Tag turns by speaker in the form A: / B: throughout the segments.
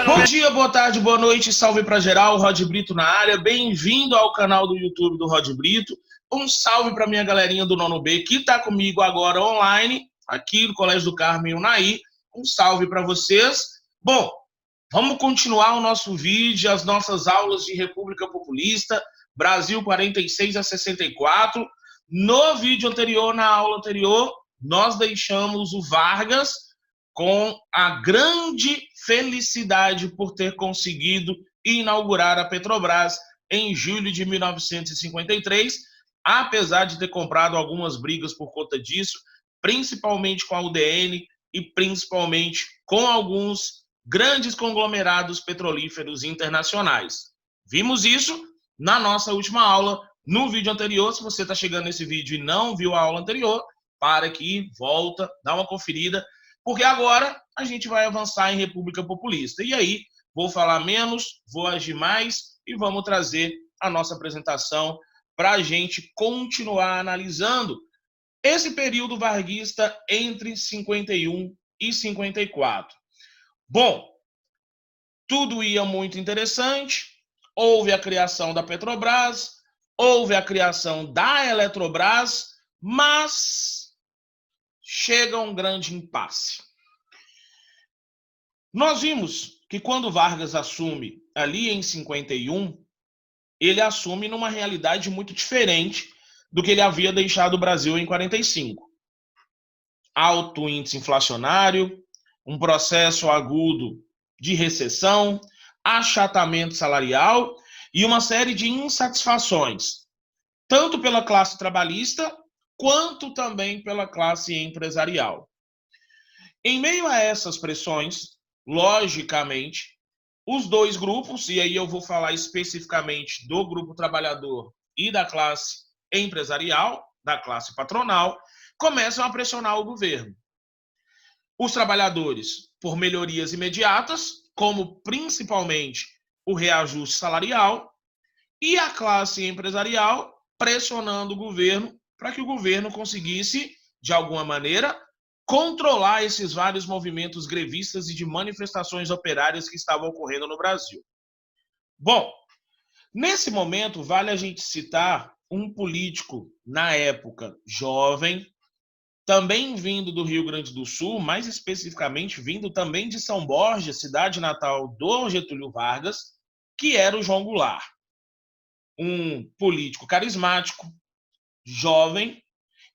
A: Bom dia, boa tarde, boa noite, salve pra geral, Rod Brito na área, bem-vindo ao canal do YouTube do Rod Brito, um salve pra minha galerinha do Nono B que tá comigo agora online, aqui no Colégio do Carmo e Unai, um salve pra vocês. Bom, vamos continuar o nosso vídeo, as nossas aulas de República Populista, Brasil 46 a 64, no vídeo anterior, na aula anterior, nós deixamos o Vargas com a grande felicidade por ter conseguido inaugurar a Petrobras em julho de 1953, apesar de ter comprado algumas brigas por conta disso, principalmente com a UDN e principalmente com alguns grandes conglomerados petrolíferos internacionais. Vimos isso na nossa última aula, no vídeo anterior. Se você está chegando nesse vídeo e não viu a aula anterior, para aqui, volta, dá uma conferida, porque agora a gente vai avançar em República Populista. E aí, vou falar menos, vou agir mais e vamos trazer a nossa apresentação para a gente continuar analisando esse período varguista entre 51 e 54. Bom, tudo ia muito interessante, houve a criação da Petrobras, houve a criação da Eletrobras, mas chega um grande impasse. Nós vimos que quando Vargas assume ali em 51, ele assume numa realidade muito diferente do que ele havia deixado o Brasil em 45. Alto índice inflacionário, um processo agudo de recessão, achatamento salarial e uma série de insatisfações, tanto pela classe trabalhista quanto também pela classe empresarial. Em meio a essas pressões, logicamente, os dois grupos, e aí eu vou falar especificamente do grupo trabalhador e da classe empresarial, da classe patronal, começam a pressionar o governo. Os trabalhadores por melhorias imediatas, como principalmente o reajuste salarial, e a classe empresarial pressionando o governo para que o governo conseguisse, de alguma maneira, controlar esses vários movimentos grevistas e de manifestações operárias que estavam ocorrendo no Brasil. Bom, nesse momento, vale a gente citar um político, na época, jovem, também vindo do Rio Grande do Sul, mais especificamente vindo também de São Borja, cidade natal do Getúlio Vargas, que era o João Goulart. Um político carismático, jovem,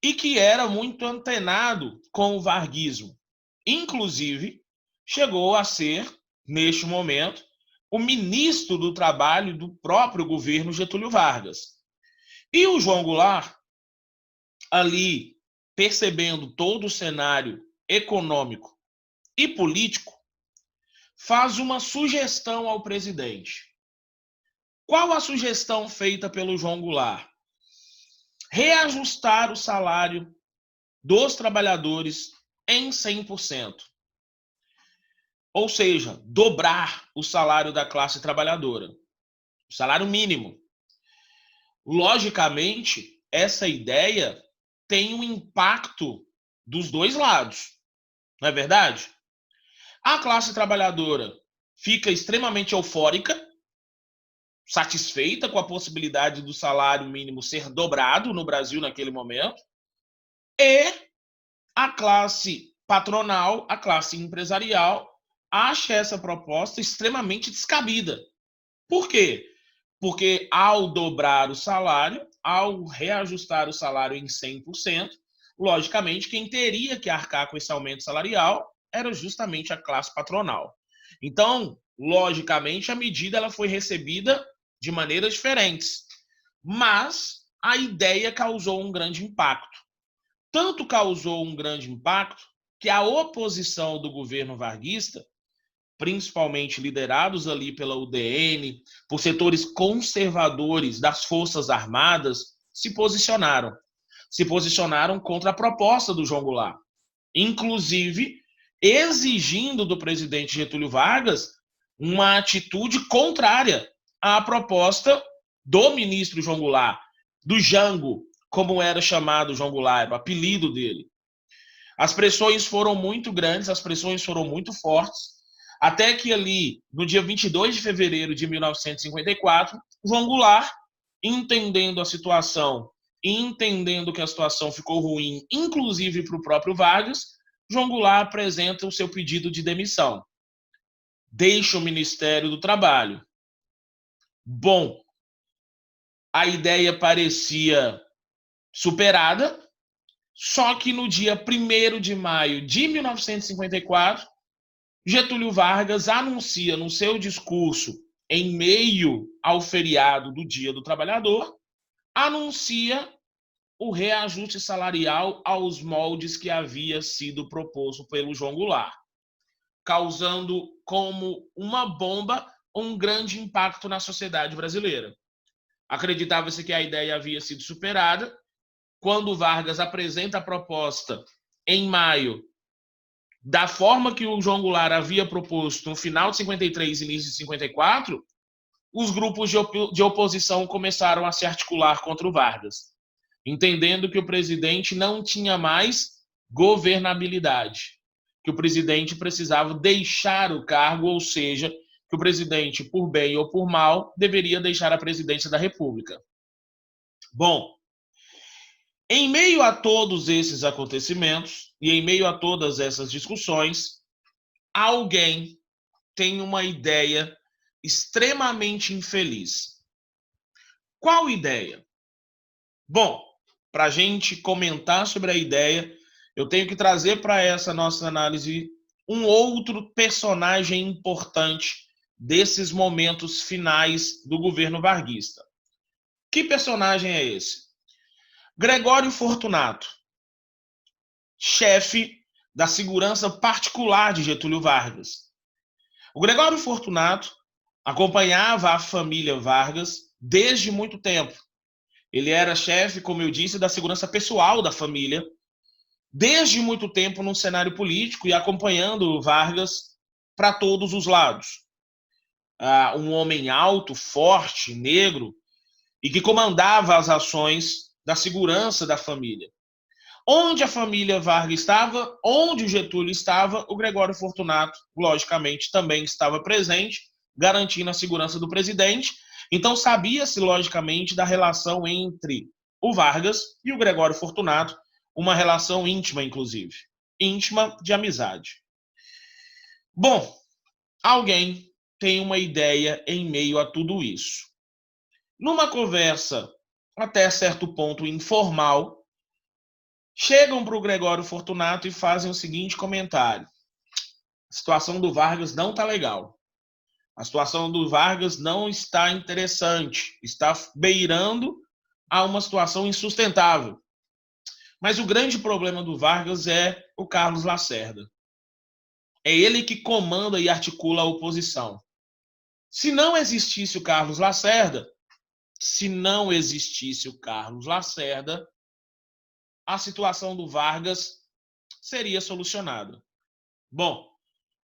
A: e que era muito antenado com o varguismo. Inclusive, chegou a ser, neste momento, o ministro do Trabalho do próprio governo Getúlio Vargas. E o João Goulart, ali, percebendo todo o cenário econômico e político, faz uma sugestão ao presidente. Qual a sugestão feita pelo João Goulart? Reajustar o salário dos trabalhadores em 100%. Ou seja, dobrar o salário da classe trabalhadora, o salário mínimo. Logicamente, essa ideia tem um impacto dos dois lados, não é verdade? A classe trabalhadora fica extremamente eufórica, satisfeita com a possibilidade do salário mínimo ser dobrado no Brasil naquele momento, e a classe patronal, a classe empresarial, acha essa proposta extremamente descabida. Por quê? Porque ao dobrar o salário, ao reajustar o salário em 100%, logicamente, quem teria que arcar com esse aumento salarial era justamente a classe patronal. Então, logicamente, a medida ela foi recebida de maneiras diferentes, mas a ideia causou um grande impacto. Tanto causou um grande impacto que a oposição do governo varguista, principalmente liderados ali pela UDN, por setores conservadores das Forças Armadas, se posicionaram. Se posicionaram contra a proposta do João Goulart, inclusive exigindo do presidente Getúlio Vargas uma atitude contrária à proposta do ministro João Goulart, do Jango, como era chamado João Goulart, era o apelido dele. As pressões foram muito grandes, as pressões foram muito fortes, Até que ali, no dia 22 de fevereiro de 1954, João Goulart, entendendo a situação, entendendo que a situação ficou ruim, inclusive para o próprio Vargas, João Goulart apresenta o seu pedido de demissão. Deixa o Ministério do Trabalho. Bom, a ideia parecia superada, só que no dia 1º de maio de 1954, Getúlio Vargas anuncia no seu discurso, em meio ao feriado do Dia do Trabalhador, anuncia o reajuste salarial aos moldes que havia sido proposto pelo João Goulart, causando como uma bomba um grande impacto na sociedade brasileira. Acreditava-se que a ideia havia sido superada. Quando Vargas apresenta a proposta em maio, da forma que o João Goulart havia proposto no final de 53 e início de 54, os grupos de oposição começaram a se articular contra o Vargas, entendendo que o presidente não tinha mais governabilidade, que o presidente precisava deixar o cargo, ou seja, que o presidente, por bem ou por mal, deveria deixar a presidência da República. Bom, em meio a todos esses acontecimentos e em meio a todas essas discussões, alguém tem uma ideia extremamente infeliz. Qual ideia? Bom, para a gente comentar sobre a ideia, eu tenho que trazer para essa nossa análise um outro personagem importante desses momentos finais do governo varguista. Que personagem é esse? Gregório Fortunato, chefe da segurança particular de Getúlio Vargas. O Gregório Fortunato acompanhava a família Vargas desde muito tempo. Ele era chefe, como eu disse, da segurança pessoal da família, desde muito tempo no cenário político e acompanhando Vargas para todos os lados. Um homem alto, forte, negro, e que comandava as ações da segurança da família. Onde a família Vargas estava, onde o Getúlio estava, o Gregório Fortunato, logicamente, também estava presente, garantindo a segurança do presidente. Então, sabia-se, logicamente, da relação entre o Vargas e o Gregório Fortunato, uma relação íntima, inclusive. Íntima de amizade. Bom, alguém tem uma ideia em meio a tudo isso. Numa conversa até certo ponto informal, chegam para o Gregório Fortunato e fazem o seguinte comentário: a situação do Vargas não está legal. A situação do Vargas não está interessante. Está beirando a uma situação insustentável. Mas o grande problema do Vargas é o Carlos Lacerda. É ele que comanda e articula a oposição. Se não existisse o Carlos Lacerda, a situação do Vargas seria solucionada. Bom,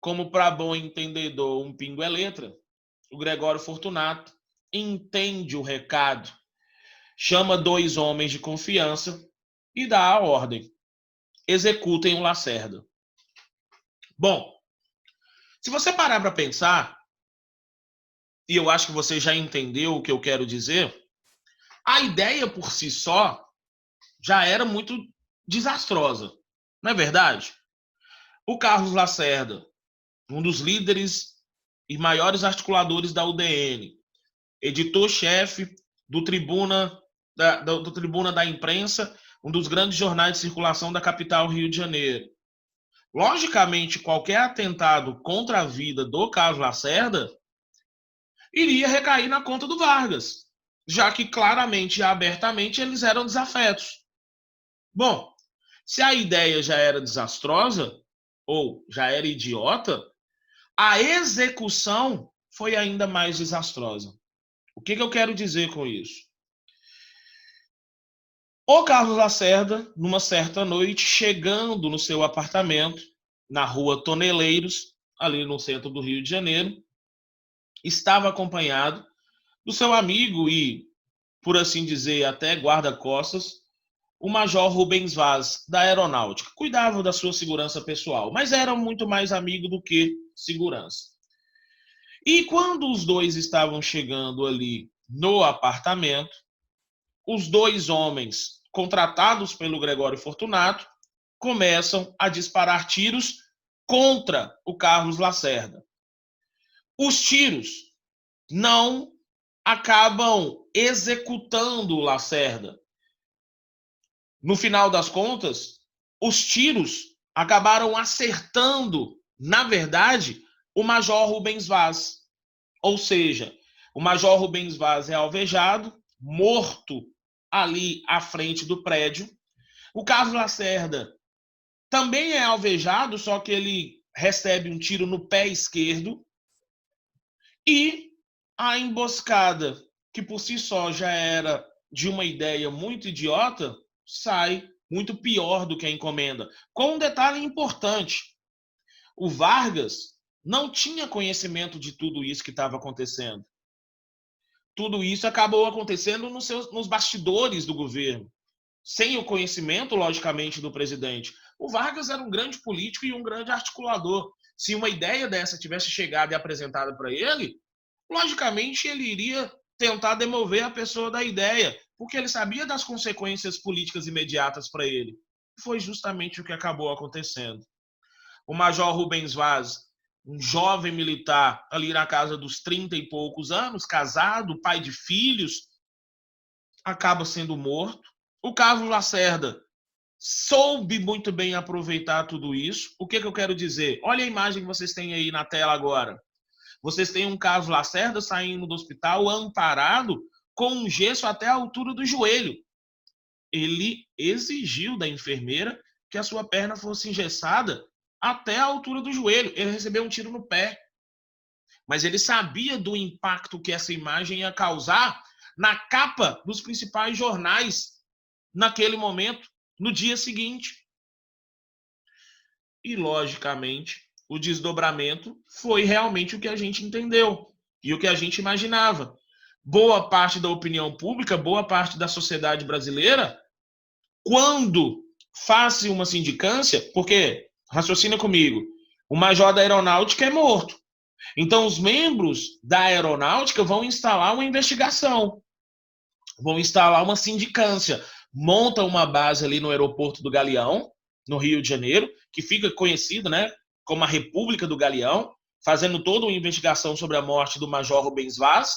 A: como para bom entendedor, um pingo é letra, o Gregório Fortunato entende o recado, chama 2 homens de confiança e dá a ordem: executem o Lacerda. Bom, se você parar para pensar, e eu acho que você já entendeu o que eu quero dizer, a ideia por si só já era muito desastrosa, não é verdade? O Carlos Lacerda, um dos líderes e maiores articuladores da UDN, editor-chefe do Tribuna da Imprensa, um dos grandes jornais de circulação da capital Rio de Janeiro. Logicamente, qualquer atentado contra a vida do Carlos Lacerda iria recair na conta do Vargas, já que claramente e abertamente eles eram desafetos. Bom, se a ideia já era desastrosa, ou já era idiota, a execução foi ainda mais desastrosa. O que eu quero dizer com isso? O Carlos Lacerda, numa certa noite, chegando no seu apartamento, na rua Toneleiros, ali no centro do Rio de Janeiro, estava acompanhado do seu amigo e, por assim dizer, até guarda-costas, o Major Rubens Vaz, da Aeronáutica. Cuidava da sua segurança pessoal, mas era muito mais amigo do que segurança. E quando os dois estavam chegando ali no apartamento, os dois homens contratados pelo Gregório Fortunato começam a disparar tiros contra o Carlos Lacerda. Os tiros não acabam executando o Lacerda. No final das contas, os tiros acabaram acertando, na verdade, o Major Rubens Vaz. Ou seja, o Major Rubens Vaz é alvejado, morto ali à frente do prédio. O Carlos Lacerda também é alvejado, só que ele recebe um tiro no pé esquerdo. E a emboscada, que por si só já era de uma ideia muito idiota, sai muito pior do que a encomenda. Com um detalhe importante: o Vargas não tinha conhecimento de tudo isso que estava acontecendo. Tudo isso acabou acontecendo nos bastidores do governo, sem o conhecimento, logicamente, do presidente. O Vargas era um grande político e um grande articulador. Se uma ideia dessa tivesse chegado e apresentada para ele, logicamente ele iria tentar demover a pessoa da ideia, porque ele sabia das consequências políticas imediatas para ele. Foi justamente o que acabou acontecendo. O Major Rubens Vaz, um jovem militar ali na casa dos 30 e poucos anos, casado, pai de filhos, acaba sendo morto. O Carlos Lacerda soube muito bem aproveitar tudo isso. O que eu quero dizer? Olha a imagem que vocês têm aí na tela agora. Vocês têm um Carlos Lacerda saindo do hospital amparado com um gesso até a altura do joelho. Ele exigiu da enfermeira que a sua perna fosse engessada até a altura do joelho. Ele recebeu um tiro no pé. Mas ele sabia do impacto que essa imagem ia causar na capa dos principais jornais naquele momento, no dia seguinte. E, logicamente, o desdobramento foi realmente o que a gente entendeu e o que a gente imaginava. Boa parte da opinião pública, boa parte da sociedade brasileira, quando faz uma sindicância, porque, raciocina comigo, o major da aeronáutica é morto. Então, os membros da aeronáutica vão instalar uma investigação, vão instalar uma sindicância, montam uma base ali no aeroporto do Galeão, no Rio de Janeiro, que fica conhecido, né, como a República do Galeão, fazendo toda uma investigação sobre a morte do Major Rubens Vaz.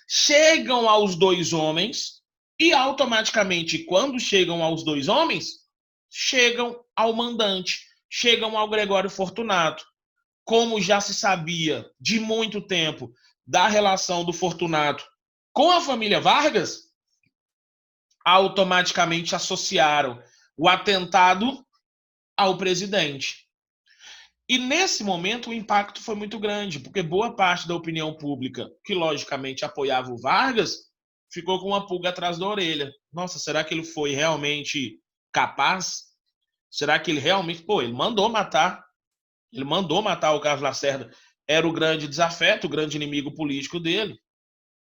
A: Chegam aos dois homens e, automaticamente, quando chegam aos dois homens, chegam ao mandante, chegam ao Gregório Fortunato. Como já se sabia de muito tempo da relação do Fortunato com a família Vargas, automaticamente associaram o atentado ao presidente. E nesse momento o impacto foi muito grande, porque boa parte da opinião pública, que logicamente apoiava o Vargas, ficou com uma pulga atrás da orelha. Nossa, será que ele foi realmente capaz? Será que ele realmente... ele mandou matar. Ele mandou matar o Carlos Lacerda. Era o grande desafeto, o grande inimigo político dele.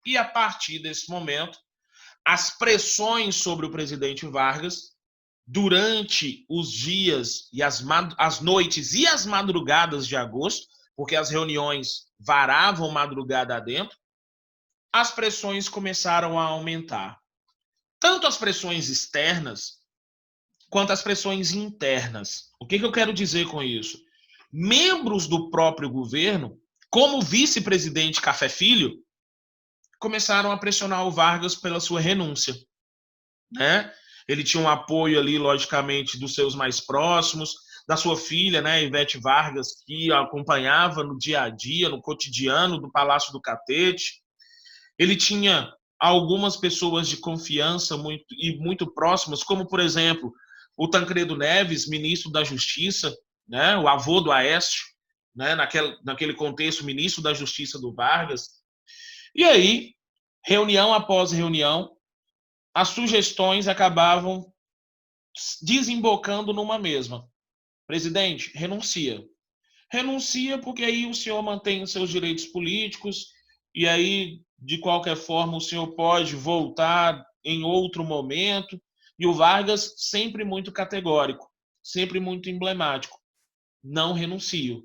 A: E a partir desse momento, as pressões sobre o presidente Vargas, durante os dias e as noites e as madrugadas de agosto, porque as reuniões varavam madrugada adentro, as pressões começaram a aumentar. Tanto as pressões externas quanto as pressões internas. O que eu quero dizer com isso? Membros do próprio governo, como o vice-presidente Café Filho, começaram a pressionar o Vargas pela sua renúncia, né? Ele tinha um apoio ali, logicamente, dos seus mais próximos, da sua filha, né, Ivete Vargas, que acompanhava no dia a dia, no cotidiano do Palácio do Catete. Ele tinha algumas pessoas de confiança muito próximas, como, por exemplo, o Tancredo Neves, ministro da Justiça, né, o avô do Aécio, né, naquele contexto, ministro da Justiça do Vargas. E aí, reunião após reunião, as sugestões acabavam desembocando numa mesma. Presidente, renuncia. Renuncia porque aí o senhor mantém os seus direitos políticos e aí, de qualquer forma, o senhor pode voltar em outro momento. E o Vargas, sempre muito categórico, sempre muito emblemático. Não renuncio.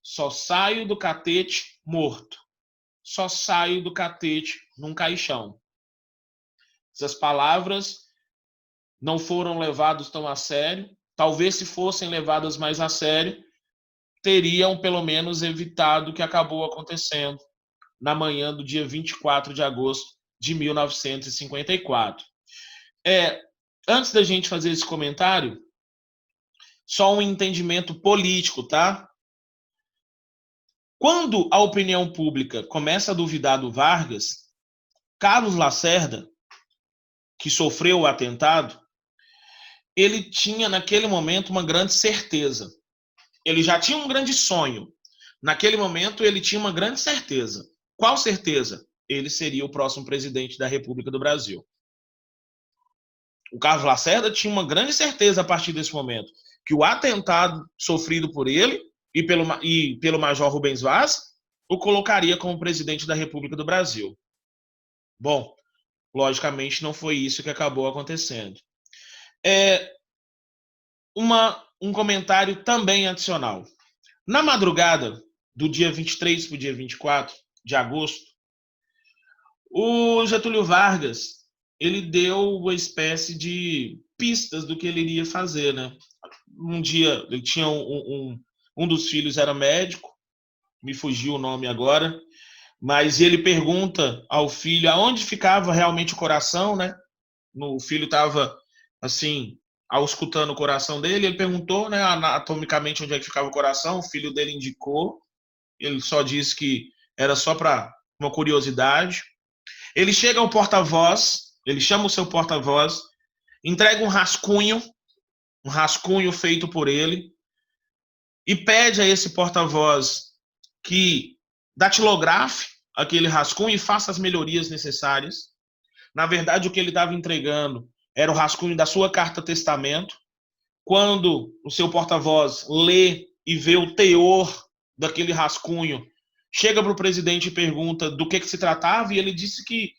A: Só saio do catete morto. Só saio do catete num caixão. Essas palavras não foram levadas tão a sério. Talvez, se fossem levadas mais a sério, teriam pelo menos evitado o que acabou acontecendo na manhã do dia 24 de agosto de 1954. Antes da gente fazer esse comentário, só um entendimento político, tá? Quando a opinião pública começa a duvidar do Vargas, Carlos Lacerda, que sofreu o atentado, ele tinha naquele momento uma grande certeza. Ele já tinha um grande sonho. Naquele momento ele tinha uma grande certeza. Qual certeza? Ele seria o próximo presidente da República do Brasil. O Carlos Lacerda tinha uma grande certeza a partir desse momento, que o atentado sofrido por ele e pelo Major Rubens Vaz o colocaria como presidente da República do Brasil. Bom, logicamente não foi isso que acabou acontecendo. Um comentário também adicional. Na madrugada do dia 23 para o dia 24 de agosto, o Getúlio Vargas ele deu uma espécie de pistas do que ele iria fazer, né? Um dia, ele tinha um dos filhos era médico, me fugiu o nome agora, mas ele pergunta ao filho aonde ficava realmente o coração, né? O filho estava, assim, auscultando o coração dele, ele perguntou, né, anatomicamente onde é que ficava o coração, o filho dele indicou, ele só disse que era só para uma curiosidade. Ele chega ao porta-voz, ele chama o seu porta-voz, entrega um rascunho feito por ele, e pede a esse porta-voz que datilografe aquele rascunho e faça as melhorias necessárias. Na verdade, o que ele estava entregando era o rascunho da sua carta-testamento. Quando o seu porta-voz lê e vê o teor daquele rascunho, chega para o presidente e pergunta do que se tratava, e ele disse que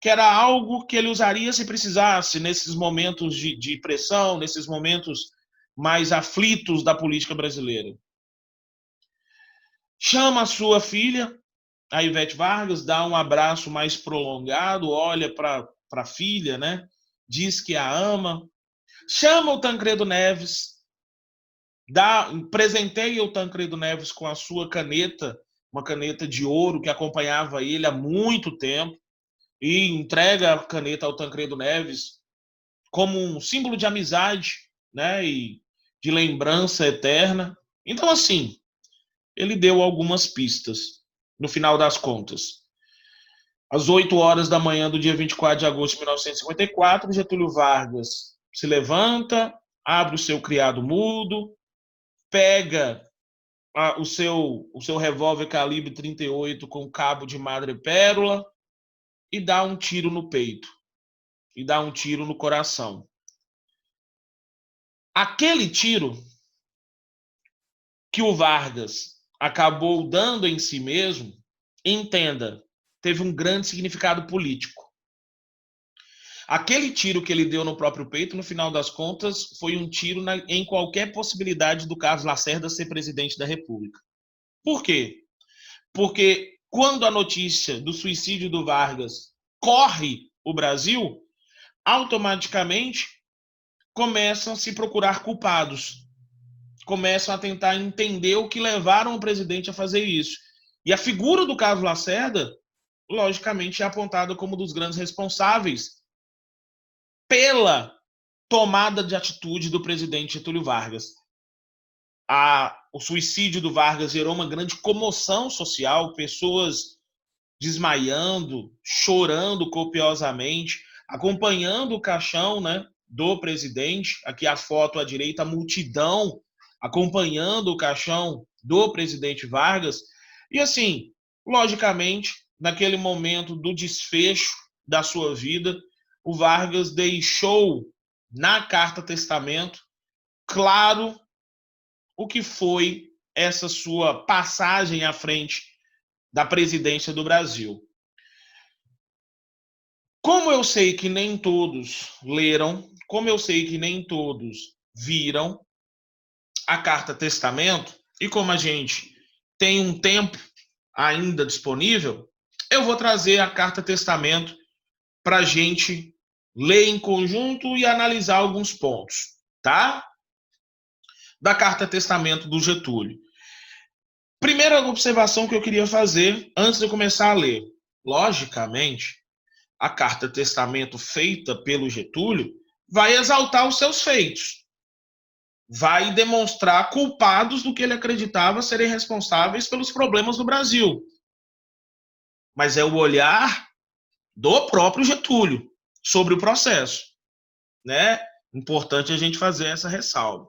A: era algo que ele usaria se precisasse, nesses momentos de pressão, nesses momentos mais aflitos da política brasileira. Chama a sua filha, a Ivete Vargas, dá um abraço mais prolongado, olha para a filha, né? Diz que a ama. Chama o Tancredo Neves, presenteia o Tancredo Neves com a sua caneta, uma caneta de ouro que acompanhava ele há muito tempo, e entrega a caneta ao Tancredo Neves como um símbolo de amizade, né, e de lembrança eterna. Então, assim, ele deu algumas pistas, no final das contas. Às 8 horas da manhã do dia 24 de agosto de 1954, Getúlio Vargas se levanta, abre o seu criado mudo, pega o seu revólver calibre 38 com cabo de madrepérola e dá um tiro no peito, e dá um tiro no coração. Aquele tiro que o Vargas acabou dando em si mesmo, entenda, teve um grande significado político. Aquele tiro que ele deu no próprio peito, no final das contas, foi um tiro em qualquer possibilidade do Carlos Lacerda ser presidente da República. Por quê? Porque quando a notícia do suicídio do Vargas corre o Brasil, automaticamente começam a se procurar culpados, começam a tentar entender o que levaram o presidente a fazer isso. E a figura do Carlos Lacerda, logicamente, é apontada como um dos grandes responsáveis pela tomada de atitude do presidente Getúlio Vargas. O suicídio do Vargas gerou uma grande comoção social, pessoas desmaiando, chorando copiosamente, acompanhando o caixão, né, do presidente. Aqui a foto à direita, a multidão acompanhando o caixão do presidente Vargas. E assim, logicamente, naquele momento do desfecho da sua vida, o Vargas deixou na carta-testamento claro o que foi essa sua passagem à frente da presidência do Brasil. Como eu sei que nem todos leram, como eu sei que nem todos viram a carta-testamento, e como a gente tem um tempo ainda disponível, eu vou trazer a Carta Testamento para a gente ler em conjunto e analisar alguns pontos, tá? Da Carta Testamento do Getúlio. Primeira observação que eu queria fazer antes de começar a ler. Logicamente, a Carta Testamento feita pelo Getúlio vai exaltar os seus feitos. Vai demonstrar culpados do que ele acreditava serem responsáveis pelos problemas do Brasil. Mas é o olhar do próprio Getúlio sobre o processo, né? Importante a gente fazer essa ressalva.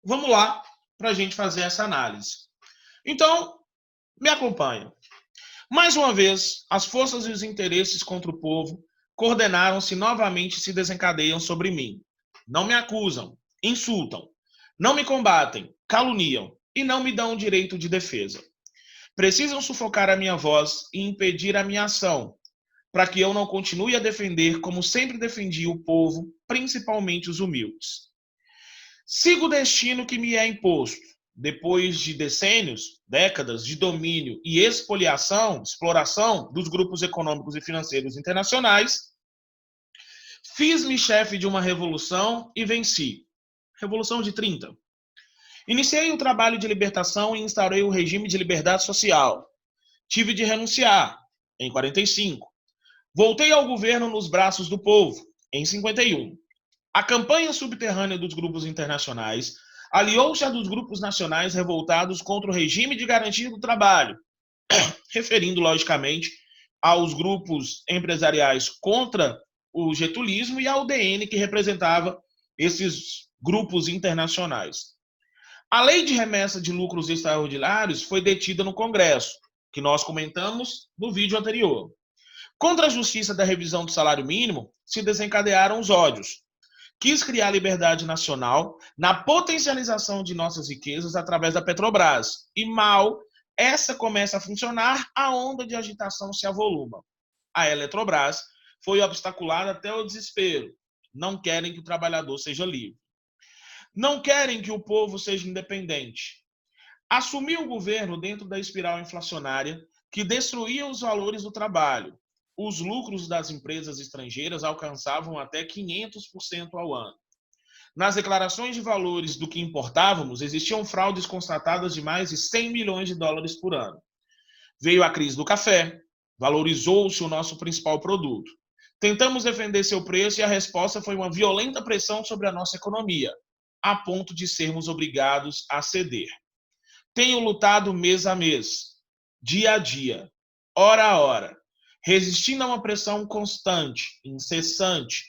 A: Vamos lá para a gente fazer essa análise. Então, me acompanha. Mais uma vez, as forças e os interesses contra o povo coordenaram-se novamente e se desencadeiam sobre mim. Não me acusam, insultam, não me combatem, caluniam e não me dão direito de defesa. Precisam sufocar a minha voz e impedir a minha ação, para que eu não continue a defender como sempre defendi o povo, principalmente os humildes. Sigo o destino que me é imposto, depois de decênios, décadas de domínio e expoliação, exploração dos grupos econômicos e financeiros internacionais. Fiz-me chefe de uma revolução e venci. Revolução de 30. Iniciei o trabalho de libertação e instaurei o regime de liberdade social. Tive de renunciar, em 45. Voltei ao governo nos braços do povo, em 51. A campanha subterrânea dos grupos internacionais aliou-se à dos grupos nacionais revoltados contra o regime de garantia do trabalho, referindo, logicamente, aos grupos empresariais contra o getulismo e ao DN, que representava esses grupos internacionais. A lei de remessa de lucros extraordinários foi detida no Congresso, que nós comentamos no vídeo anterior. Contra a justiça da revisão do salário mínimo, se desencadearam os ódios. Quis criar liberdade nacional na potencialização de nossas riquezas através da Petrobras. E mal essa começa a funcionar, a onda de agitação se avoluma. A Eletrobras foi obstaculada até o desespero. Não querem que o trabalhador seja livre. Não querem que o povo seja independente. Assumir o governo dentro da espiral inflacionária que destruía os valores do trabalho. Os lucros das empresas estrangeiras alcançavam até 500% ao ano. Nas declarações de valores do que importávamos, existiam fraudes constatadas de mais de 100 milhões de dólares por ano. Veio a crise do café, valorizou-se o nosso principal produto. Tentamos defender seu preço e a resposta foi uma violenta pressão sobre a nossa economia, a ponto de sermos obrigados a ceder. Tenho lutado mês a mês, dia a dia, hora a hora, resistindo a uma pressão constante, incessante,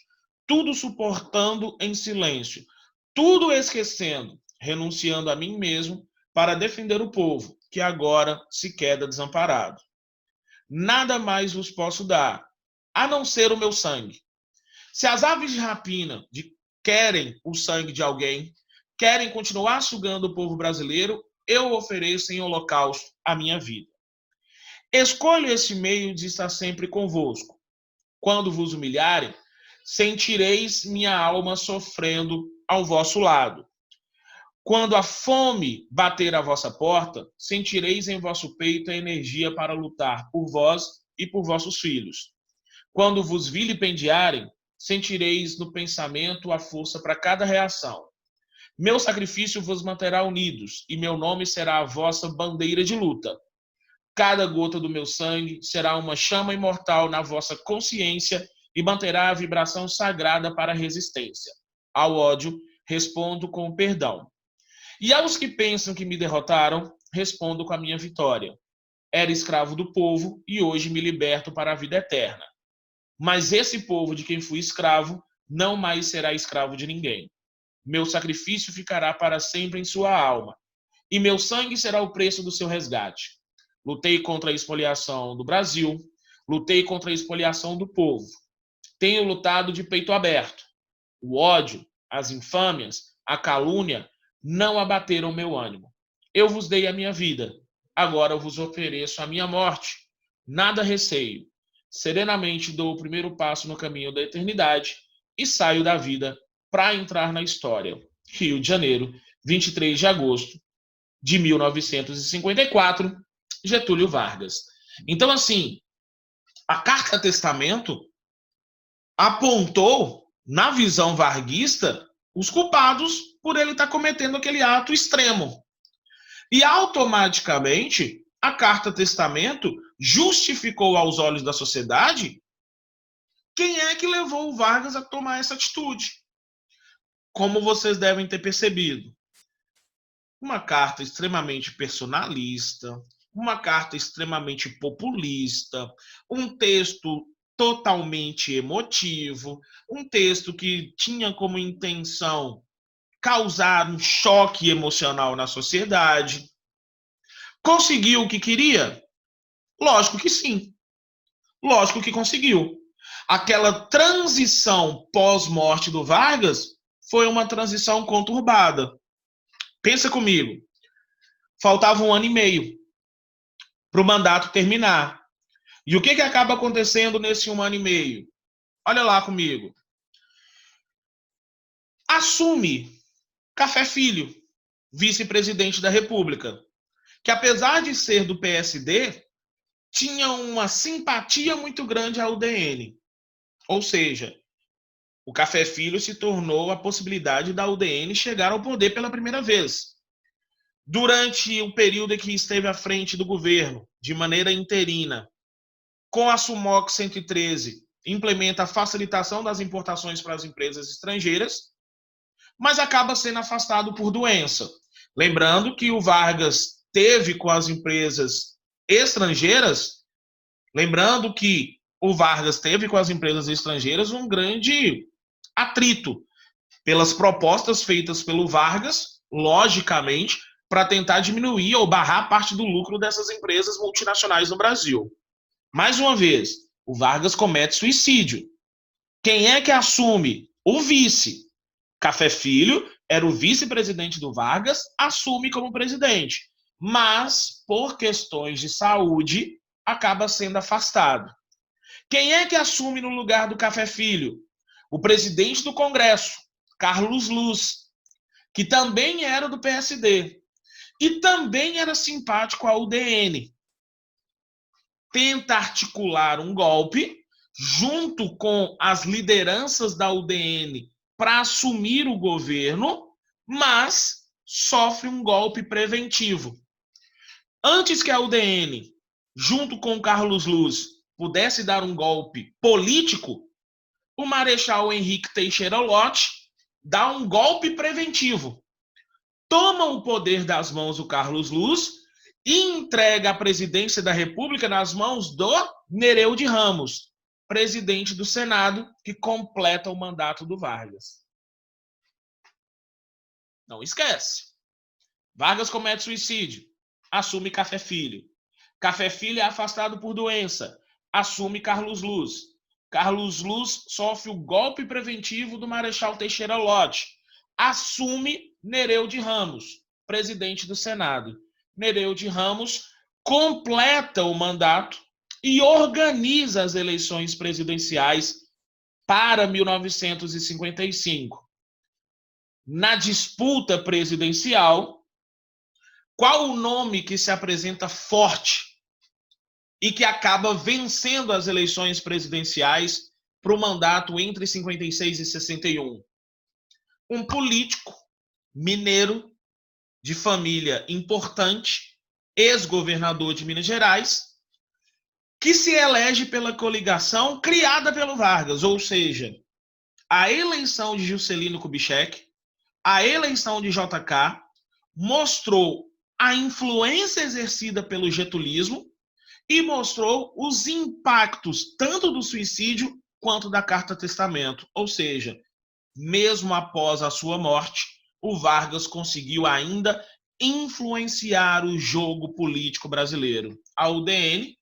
A: tudo suportando em silêncio, tudo esquecendo, renunciando a mim mesmo para defender o povo, que agora se queda desamparado. Nada mais vos posso dar, a não ser o meu sangue. Se as aves de rapina querem o sangue de alguém, querem continuar sugando o povo brasileiro, eu ofereço em holocausto a minha vida. Escolho esse meio de estar sempre convosco. Quando vos humilharem, sentireis minha alma sofrendo ao vosso lado. Quando a fome bater à vossa porta, sentireis em vosso peito a energia para lutar por vós e por vossos filhos. Quando vos vilipendiarem, sentireis no pensamento a força para cada reação. Meu sacrifício vos manterá unidos, e meu nome será a vossa bandeira de luta. Cada gota do meu sangue será uma chama imortal na vossa consciência e manterá a vibração sagrada para a resistência. Ao ódio, respondo com o perdão. E aos que pensam que me derrotaram, respondo com a minha vitória. Era escravo do povo e hoje me liberto para a vida eterna. Mas esse povo de quem fui escravo não mais será escravo de ninguém. Meu sacrifício ficará para sempre em sua alma, e meu sangue será o preço do seu resgate. Lutei contra a expoliação do Brasil, lutei contra a expoliação do povo. Tenho lutado de peito aberto. O ódio, as infâmias, a calúnia não abateram meu ânimo. Eu vos dei a minha vida, agora eu vos ofereço a minha morte. Nada receio. Serenamente dou o primeiro passo no caminho da eternidade e saio da vida para entrar na história. Rio de Janeiro, 23 de agosto de 1954, Getúlio Vargas. Então, assim, a Carta Testamento apontou, na visão varguista, os culpados por ele estar cometendo aquele ato extremo. E, automaticamente, a Carta Testamento justificou aos olhos da sociedade quem é que levou o Vargas a tomar essa atitude. Como vocês devem ter percebido, uma carta extremamente personalista, uma carta extremamente populista, um texto totalmente emotivo, um texto que tinha como intenção causar um choque emocional na sociedade. Conseguiu o que queria? Lógico que sim. Lógico que conseguiu. Aquela transição pós-morte do Vargas foi uma transição conturbada. Pensa comigo. Faltava 1 ano e meio para o mandato terminar. E o que acaba acontecendo nesse 1 ano e meio? Olha lá comigo. Assume Café Filho, vice-presidente da República, que apesar de ser do PSD, tinha uma simpatia muito grande à UDN. Ou seja, o Café Filho se tornou a possibilidade da UDN chegar ao poder pela primeira vez. Durante o período em que esteve à frente do governo, de maneira interina, com a SUMOC 113, implementa a facilitação das importações para as empresas estrangeiras, mas acaba sendo afastado por doença. Lembrando que o Vargas teve com as empresas estrangeiras, um grande atrito pelas propostas feitas pelo Vargas, logicamente, para tentar diminuir ou barrar parte do lucro dessas empresas multinacionais no Brasil. Mais uma vez, o Vargas comete suicídio. Quem é que assume? O vice. Café Filho era o vice-presidente do Vargas, assume como presidente, mas, por questões de saúde, acaba sendo afastado. Quem é que assume no lugar do Café Filho? O presidente do Congresso, Carlos Luz, que também era do PSD e também era simpático à UDN. Tenta articular um golpe junto com as lideranças da UDN para assumir o governo, mas sofre um golpe preventivo. Antes que a UDN, junto com Carlos Luz, pudesse dar um golpe político, o Marechal Henrique Teixeira Lott dá um golpe preventivo. Toma o poder das mãos do Carlos Luz e entrega a presidência da República nas mãos do Nereu de Ramos, presidente do Senado, que completa o mandato do Vargas. Não esquece. Vargas comete suicídio, assume Café Filho. Café Filho é afastado por doença, assume Carlos Luz. Carlos Luz sofre o golpe preventivo do Marechal Teixeira Lott, assume Nereu de Ramos, presidente do Senado. Nereu de Ramos completa o mandato e organiza as eleições presidenciais para 1955. Na disputa presidencial, qual o nome que se apresenta forte e que acaba vencendo as eleições presidenciais para o mandato entre 56 e 61? Um político mineiro de família importante, ex-governador de Minas Gerais, que se elege pela coligação criada pelo Vargas, ou seja, a eleição de Juscelino Kubitschek, a eleição de JK, mostrou a influência exercida pelo getulismo e mostrou os impactos tanto do suicídio quanto da Carta Testamento. Ou seja, mesmo após a sua morte, o Vargas conseguiu ainda influenciar o jogo político brasileiro. A UDN,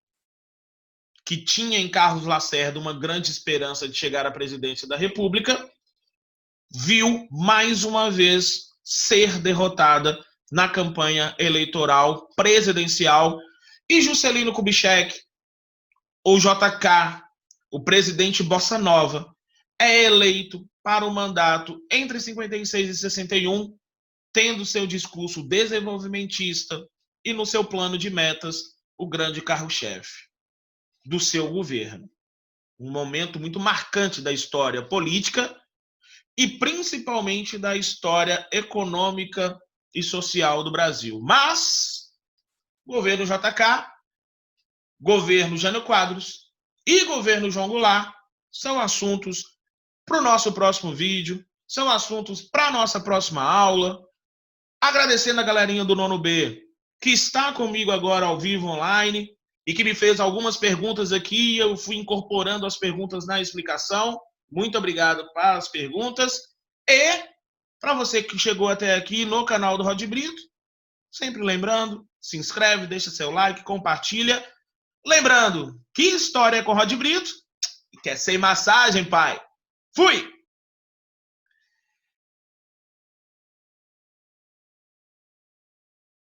A: que tinha em Carlos Lacerda uma grande esperança de chegar à presidência da República, viu mais uma vez ser derrotada na campanha eleitoral presidencial e Juscelino Kubitschek, ou JK, o presidente Bossa Nova, é eleito para o mandato entre 56 e 61 tendo seu discurso desenvolvimentista e no seu plano de metas o grande carro-chefe do seu governo. Um momento muito marcante da história política e principalmente da história econômica e social do Brasil. Mas governo JK, governo Jânio Quadros e governo João Goulart são assuntos para o nosso próximo vídeo, são assuntos para a nossa próxima aula. Agradecendo a galerinha do Nono B, que está comigo agora ao vivo online e que me fez algumas perguntas aqui, eu fui incorporando as perguntas na explicação. Muito obrigado pelas perguntas. E para você que chegou até aqui no canal do Rod Brito, sempre lembrando, se inscreve, deixa seu like, compartilha. Lembrando que história é com Rod Brito? Quer sem massagem, pai? Fui!